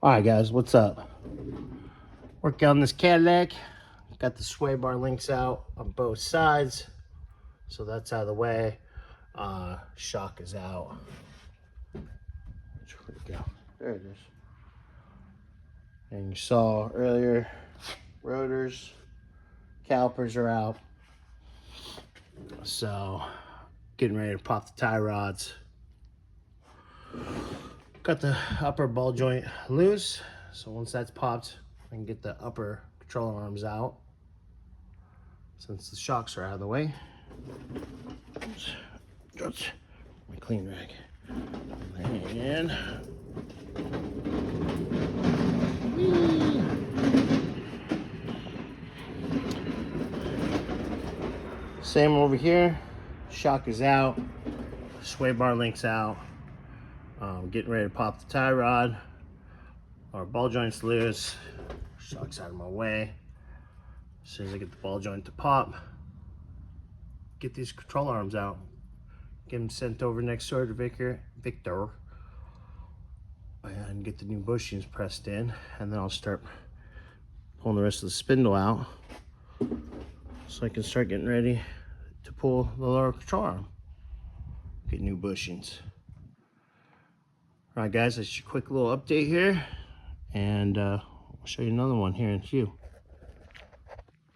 Alright guys, what's up? Working on this Cadillac. Got the sway bar links out on both sides. So that's out of the way. Shock is out. Where'd it go? There it is. And you saw earlier, rotors, calipers are out. So getting ready to pop the tie rods. Got the upper ball joint loose. So once that's popped, I can get the upper control arms out. Since the shocks are out of the way. Oops. My clean rag. And same over here. Shock is out. Sway bar links out. Getting ready to pop the tie rod. Our ball joint's loose. Shock's out of my way. As soon as I get the ball joint to pop, get these control arms out. Get them sent over next door to Victor. And get the new bushings pressed in. And then I'll start pulling the rest of the spindle out. So I can start getting ready to pull the lower control arm. Get new bushings. All right guys, that's your quick little update here. And I'll show you another one here in a few.